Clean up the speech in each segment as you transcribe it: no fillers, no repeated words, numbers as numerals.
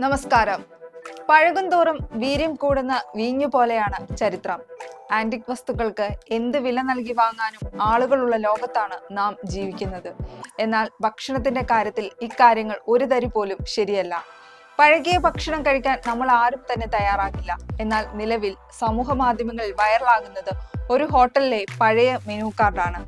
നമസ്കാരം. പഴകുന്തോറും വീര്യം കൂടുന്ന വീഞ്ഞു പോലെയാണ് ചരിത്രം. ആന്റിക് വസ്തുക്കൾക്ക് എന്ത് വില നൽകി വാങ്ങാനും ആളുകളുള്ള ലോകത്താണ് നാം ജീവിക്കുന്നത്. എന്നാൽ ഭക്ഷണത്തിന്റെ കാര്യത്തിൽ ഇക്കാര്യങ്ങൾ ഒരു തരി പോലും ശരിയല്ല. പഴകിയ ഭക്ഷണം കഴിക്കാൻ നമ്മൾ ആരും തന്നെ തയ്യാറാകില്ല. എന്നാൽ നിലവിൽ സമൂഹ മാധ്യമങ്ങളിൽ വൈറലാകുന്നത് ഒരു ഹോട്ടലിലെ പഴയ മെനു കാർഡാണ്.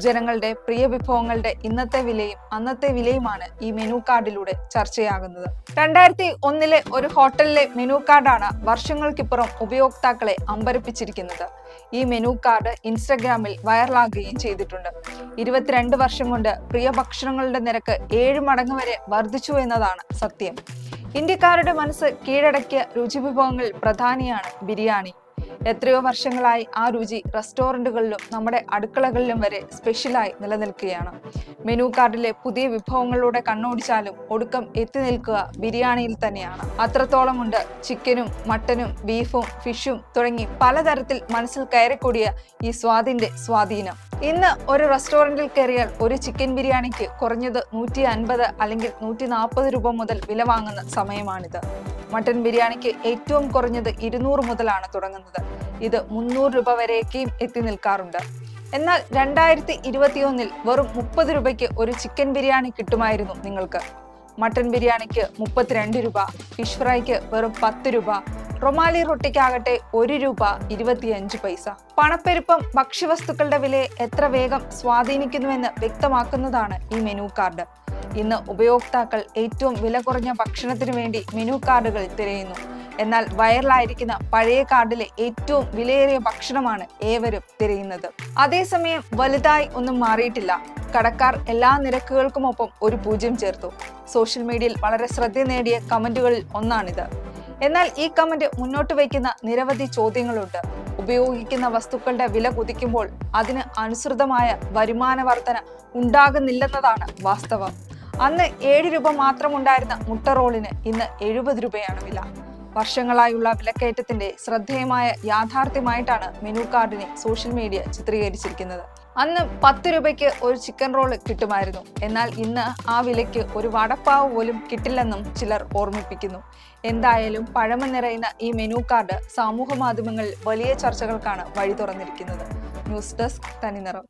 ജനങ്ങളുടെ പ്രിയ വിഭവങ്ങളുടെ ഇന്നത്തെ വിലയും അന്നത്തെ വിലയുമാണ് ഈ മെനു കാർഡിലൂടെ ചർച്ചയാകുന്നത്. 2001 ഒരു ഹോട്ടലിലെ മെനു കാർഡാണ് വർഷങ്ങൾക്കിപ്പുറം ഉപയോക്താക്കളെ അമ്പരപ്പിച്ചിരിക്കുന്നത്. ഈ മെനു കാർഡ് ഇൻസ്റ്റഗ്രാമിൽ വൈറലാകുകയും ചെയ്തിട്ടുണ്ട്. 22 വർഷം കൊണ്ട് പ്രിയ ഭക്ഷണങ്ങളുടെ നിരക്ക് 7 മടങ്ങ് വരെ വർദ്ധിച്ചു എന്നതാണ് സത്യം. ഇന്ത്യക്കാരുടെ മനസ്സ് കീഴടക്കിയ രുചിവിഭവങ്ങളിൽ പ്രധാനിയാണ് ബിരിയാണി. എത്രയോ വർഷങ്ങളായി ആ രുചി റെസ്റ്റോറന്റുകളിലും നമ്മുടെ അടുക്കളകളിലും വരെ സ്പെഷ്യലായി നിലനിൽക്കുകയാണ്. മെനു കാർഡിലെ പുതിയ വിഭവങ്ങളിലൂടെ കണ്ണോടിച്ചാലും ഒടുക്കം എത്തി നിൽക്കുക ബിരിയാണിയിൽ തന്നെയാണ്. അത്രത്തോളമുണ്ട് ചിക്കനും മട്ടനും ബീഫും ഫിഷും തുടങ്ങി പലതരത്തിൽ മനസ്സിൽ കയറിക്കൂടിയ ഈ സ്വാദിന്റെ സ്വാധീനം. ഇന്ന് ഒരു റെസ്റ്റോറന്റിൽ കയറിയാൽ ഒരു ചിക്കൻ ബിരിയാണിക്ക് കുറഞ്ഞത് 150 അല്ലെങ്കിൽ 140 രൂപ മുതൽ വില വാങ്ങുന്ന സമയമാണിത്. മട്ടൻ ബിരിയാണിക്ക് ഏറ്റവും കുറഞ്ഞത് 200 മുതലാണ് തുടങ്ങുന്നത്. ഇത് 300 രൂപ വരേക്കും എത്തി നിൽക്കാറുണ്ട്. എന്നാൽ 2021 വെറും 30 രൂപയ്ക്ക് ഒരു ചിക്കൻ ബിരിയാണി കിട്ടുമായിരുന്നു നിങ്ങൾക്ക്. മട്ടൻ ബിരിയാണിക്ക് 32 രൂപ, ഫിഷ് ഫ്രൈക്ക് വെറും 10 രൂപ, റൊമാലി റൊട്ടിക്കാകട്ടെ 1 രൂപ 25 പൈസ. പണപ്പെരുപ്പം ഭക്ഷ്യവസ്തുക്കളുടെ വിലയെ എത്ര വേഗം സ്വാധീനിക്കുന്നുവെന്ന് വ്യക്തമാക്കുന്നതാണ് ഈ മെനു കാർഡ്. ഇന്ന് ഉപയോക്താക്കൾ ഏറ്റവും വില കുറഞ്ഞ ഭക്ഷണത്തിനു വേണ്ടി മെനു കാർഡുകൾ തിരയുന്നു. എന്നാൽ വൈറലായിരിക്കുന്ന പഴയ കാർഡിലെ ഏറ്റവും വിലയേറിയ ഭക്ഷണമാണ് ഏവരും തിരയുന്നത്. അതേസമയം വലുതായി ഒന്നും മാറിയിട്ടില്ല. കടക്കാർ എല്ലാ നിരക്കുകൾക്കുമൊപ്പം ഒരു 0 ചേർത്തു. സോഷ്യൽ മീഡിയയിൽ വളരെ ശ്രദ്ധ നേടിയ കമന്റുകളിൽ ഒന്നാണിത്. എന്നാൽ ഈ കമന്റ് മുന്നോട്ട് വയ്ക്കുന്ന നിരവധി ചോദ്യങ്ങളുണ്ട്. ഉപയോഗിക്കുന്ന വസ്തുക്കളുടെ വില കുതിക്കുമ്പോൾ അതിന് അനുസൃതമായ വരുമാന വർധന ഉണ്ടാകുന്നില്ലെന്നതാണ് വാസ്തവം. അന്ന് 7 രൂപ മാത്രമുണ്ടായിരുന്ന മുട്ട റോളിന് ഇന്ന് 70 രൂപയാണ് വില. വർഷങ്ങളായുള്ള വിലക്കയറ്റത്തിന്റെ ശ്രദ്ധേയമായ യാഥാർത്ഥ്യമായിട്ടാണ് മെനു കാർഡിനെ സോഷ്യൽ മീഡിയ ചിത്രീകരിച്ചിരിക്കുന്നത്. അന്ന് 10 രൂപയ്ക്ക് ഒരു ചിക്കൻ റോള് കിട്ടുമായിരുന്നു. എന്നാൽ ഇന്ന് ആ വിലയ്ക്ക് ഒരു വടപ്പാവ് പോലും കിട്ടില്ലെന്നും ചിലർ ഓർമ്മിപ്പിക്കുന്നു. എന്തായാലും പഴമ നിറയുന്ന ഈ മെനു കാർഡ് സമൂഹ മാധ്യമങ്ങളിൽ വലിയ ചർച്ചകൾക്കാണ് വഴി തുറന്നിരിക്കുന്നത്. ന്യൂസ് ഡെസ്ക് തനിനിറം.